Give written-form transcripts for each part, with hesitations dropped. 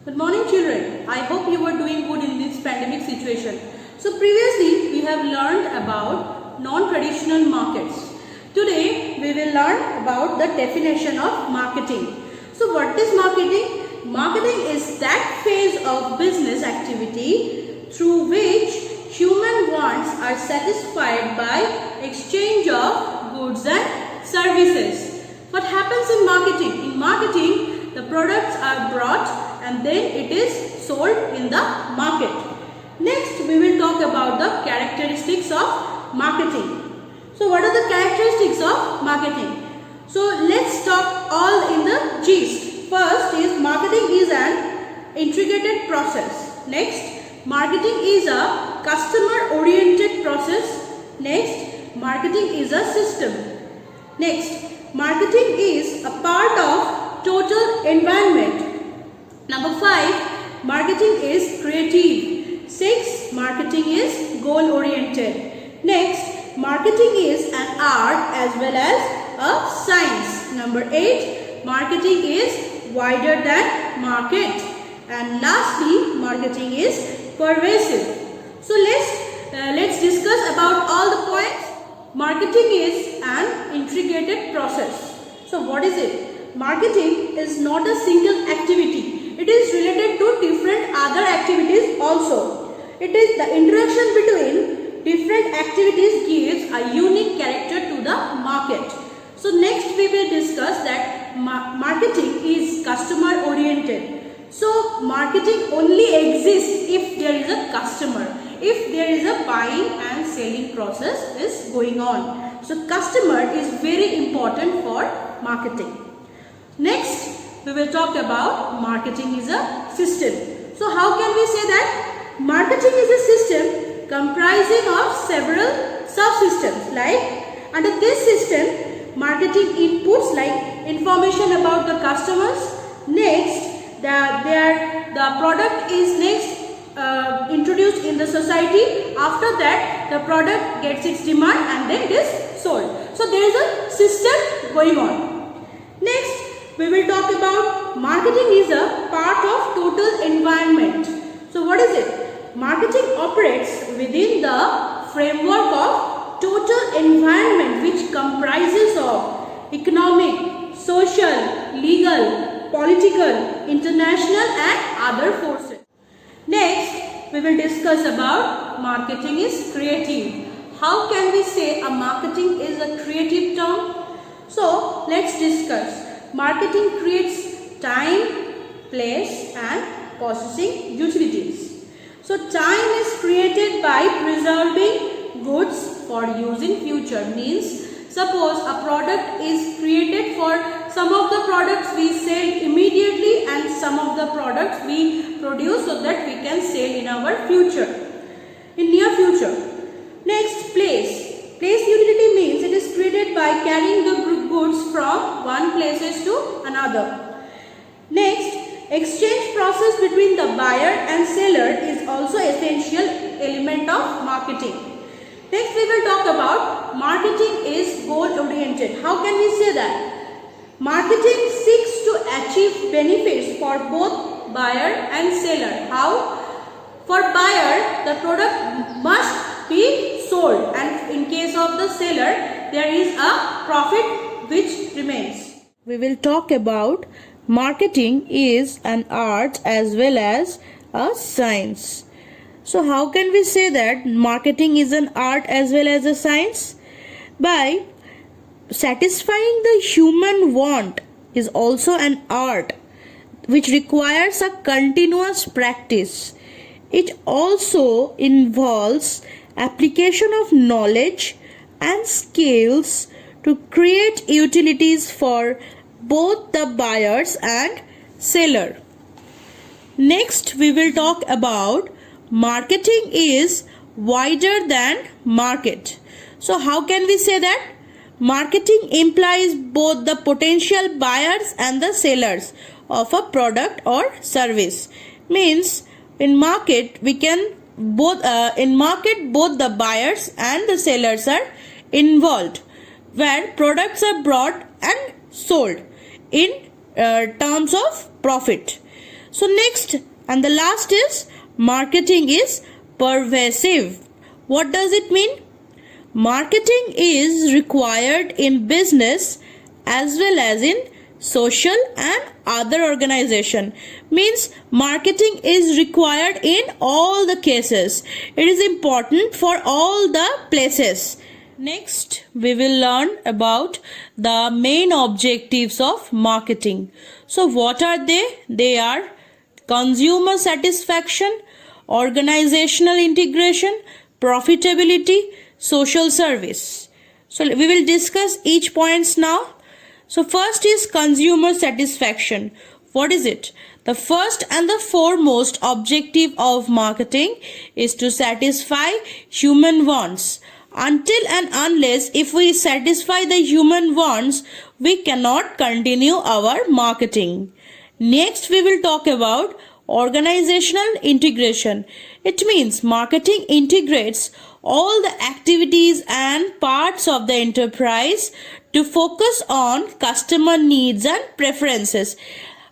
Good morning children. I hope you are doing good in this pandemic situation. So previously we have learned about non-traditional markets. Today we will learn about the definition of marketing. So what is marketing? Marketing is that phase of business activity through which human wants are satisfied by exchange of goods and services. What happens in marketing? In marketing, the products are brought and then it is sold in the market. Next, we will talk about the characteristics of marketing. So, what are the characteristics of marketing? So, let's talk all in the gist. First is marketing is an integrated process. Next, marketing is a customer-oriented process. Next, marketing is a system. Next, marketing is a part of total environment. Number 5, marketing is creative. 6, marketing is goal oriented. Next, marketing is an art as well as a science. Number 8, marketing is wider than market. And lastly, marketing is pervasive. So let's discuss about all the points. Marketing is an integrated process. So what is it? Marketing is not a single activity. It is related to different other activities also. It is the interaction between different activities gives a unique character to the market. So next we will discuss that marketing is customer oriented. So marketing only exists if there is a customer, if there is a buying and selling process is going on. So customer is very important for marketing. Next, we will talk about marketing is a system. So how can we say that? Marketing is a system comprising of several subsystems. Like under this system, marketing inputs like information about the customers. Next, the product is next introduced in the society. After that, the product gets its demand and then it is sold. So there is a system going on. Next, we will talk about marketing is a part of total environment. So what is it? Marketing operates within the framework of total environment which comprises of economic, social, legal, political, international and other forces. Next, we will discuss about marketing is creative. How can we say a marketing is a creative term? So let's discuss. Marketing creates time, place and processing utilities. So time is created by preserving goods for use in future. Means suppose a product is created for some of the products we sell immediately and some of the products we produce so that we can sell in our future, in near future. Next, place. Place utility means it is created by carrying the goods from one places to another. Next, exchange process between the buyer and seller is also essential element of marketing. Next, we will talk about marketing is goal oriented. How can we say that? Marketing seeks to achieve benefits for both buyer and seller. How? For buyer, the product must be sold, and in case of the seller, there is a profit which remains. We will talk about marketing is an art as well as a science. So how can we say that marketing is an art as well as a science? By satisfying the human want is also an art which requires a continuous practice. It also involves application of knowledge and skills to create utilities for both the buyers and seller. Next, we will talk about marketing is wider than market. So how can we say that? Marketing implies both the potential buyers and the sellers of a product or service. Means in market we can both the buyers and the sellers are involved, where products are brought and sold in terms of profit. So next and the last is marketing is pervasive. What does it mean? Marketing is required in business as well as in social and other organization. Means marketing is required in all the cases. It is important for all the places. Next, we will learn about the main objectives of marketing. So what are they? They are consumer satisfaction, organizational integration, profitability, social service. So we will discuss each points now. So first is consumer satisfaction. What is it? The first and the foremost objective of marketing is to satisfy human wants. Until and unless if we satisfy the human wants, we cannot continue our marketing. Next, we will talk about organizational integration. It means marketing integrates all the activities and parts of the enterprise to focus on customer needs and preferences.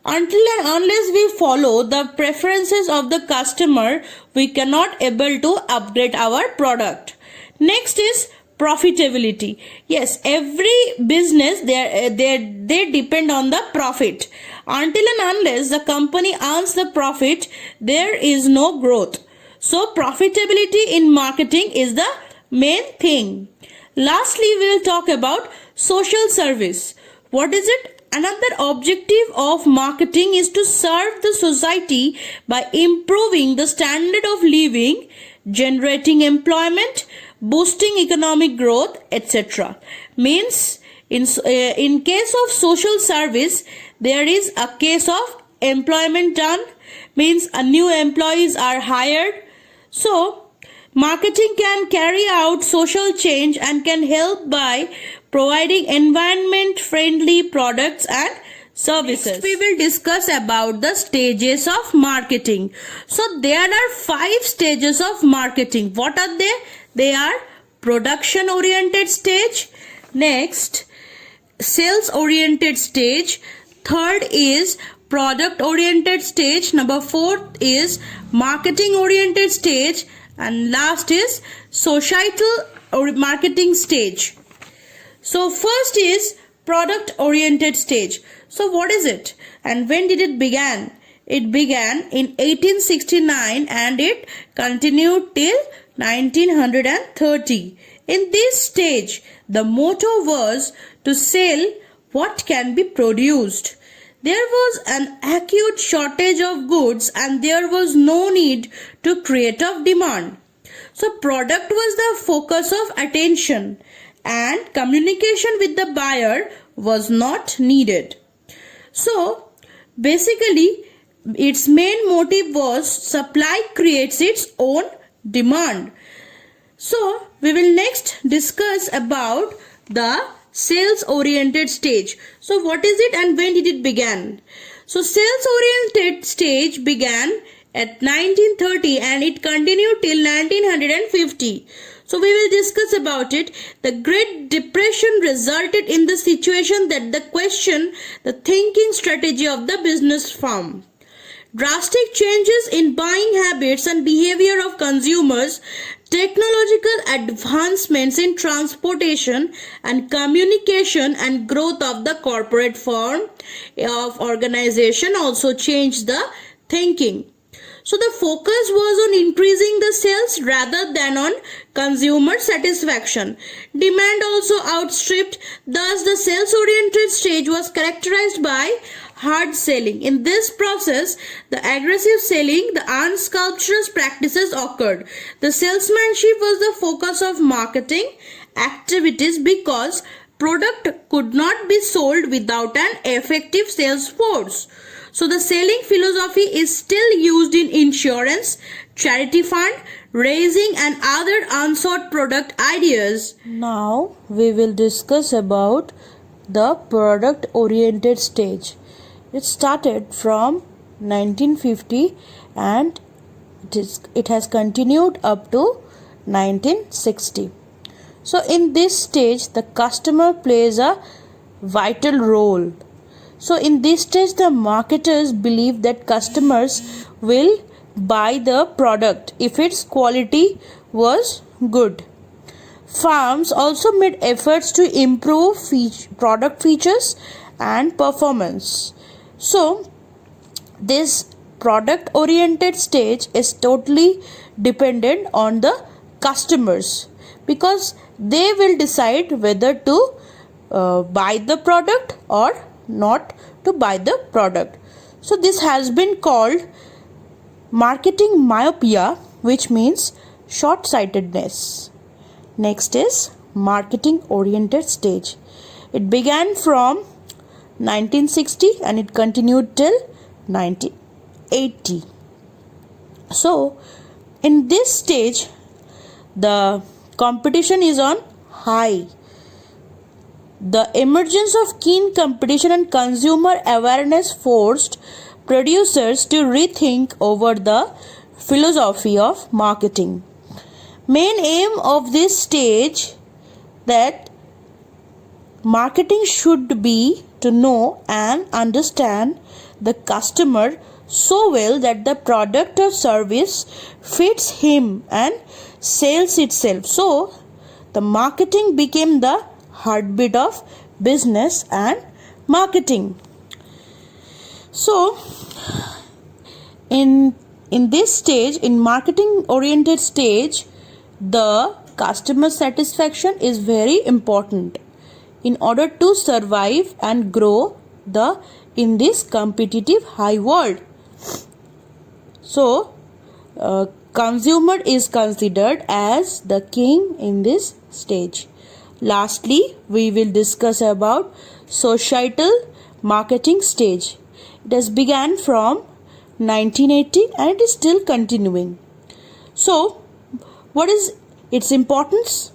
Until and unless we follow the preferences of the customer, we cannot able to upgrade our product. Next is profitability. Yes, every business they depend on the profit. Until and unless the company earns the profit, there is no growth. So profitability in marketing is the main thing. Lastly, we will talk about social service. What is it? Another objective of marketing is to serve the society by improving the standard of living, generating employment, boosting economic growth, etc. Means in case of social service, there is a case of employment done, means a new employees are hired. So marketing can carry out social change and can help by providing environment friendly products and services. Next, we will discuss about the stages of marketing. So there are 5 stages of marketing. What are they? They are production oriented stage, next sales oriented stage, third is product oriented stage, number 4 is marketing oriented stage, and last is societal or marketing stage. So first is product oriented stage. So what is it and when did it begin? It began in 1869 and it continued till 1930. In this stage, the motto was to sell what can be produced. There was an acute shortage of goods and there was no need to create of demand. So product was the focus of attention and communication with the buyer was not needed. So basically its main motive was supply creates its own demand. So we will next discuss about the sales oriented stage. So what is it and when did it begin? So sales oriented stage began at 1930 and it continued till 1950. So we will discuss about it. The Great Depression resulted in the situation that the question the thinking strategy of the business firm. Drastic changes in buying habits and behavior of consumers, technological advancements in transportation and communication and growth of the corporate form of organization also changed the thinking. So the focus was on increasing the sales rather than on consumer satisfaction. Demand also outstripped, thus the sales oriented stage was characterized by hard selling. In this process, the aggressive selling, the unscrupulous practices occurred. The salesmanship was the focus of marketing activities because product could not be sold without an effective sales force. So the selling philosophy is still used in insurance, charity fund, raising and other unsought product ideas. Now we will discuss about the product oriented stage. It started from 1950 and it has continued up to 1960. So in this stage the customer plays a vital role. So in this stage, the marketers believe that customers will buy the product if its quality was good. Firms also made efforts to improve product features and performance. So this product oriented stage is totally dependent on the customers, because they will decide whether to buy the product or not to buy the product. So this has been called marketing myopia, which means short sightedness. Next is marketing oriented stage. It began from 1960 and it continued till 1980. So in this stage, the competition is on high. The emergence of keen competition and consumer awareness forced producers to rethink over the philosophy of marketing. Main aim of this stage that marketing should be to know and understand the customer so well that the product or service fits him and sells itself. So the marketing became the heartbeat of business and marketing. So in this stage, in marketing oriented stage, the customer satisfaction is very important in order to survive and grow in this competitive high world. So consumer is considered as the king in this stage. Lastly, we will discuss about societal marketing stage. It has begun from 1980 and it is still continuing. So what is its importance?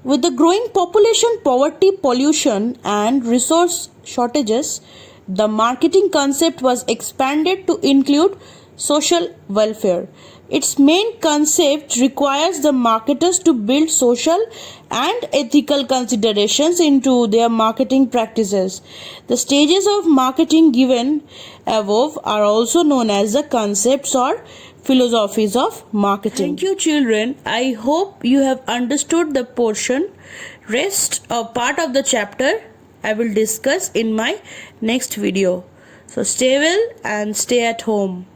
With the growing population, poverty, pollution and resource shortages, the marketing concept was expanded to include social welfare. Its main concept requires the marketers to build social and ethical considerations into their marketing practices. The stages of marketing given above are also known as the concepts or philosophies of marketing. Thank you, children. I hope you have understood the portion. Rest or part of the chapter I will discuss in my next video. So stay well and stay at home.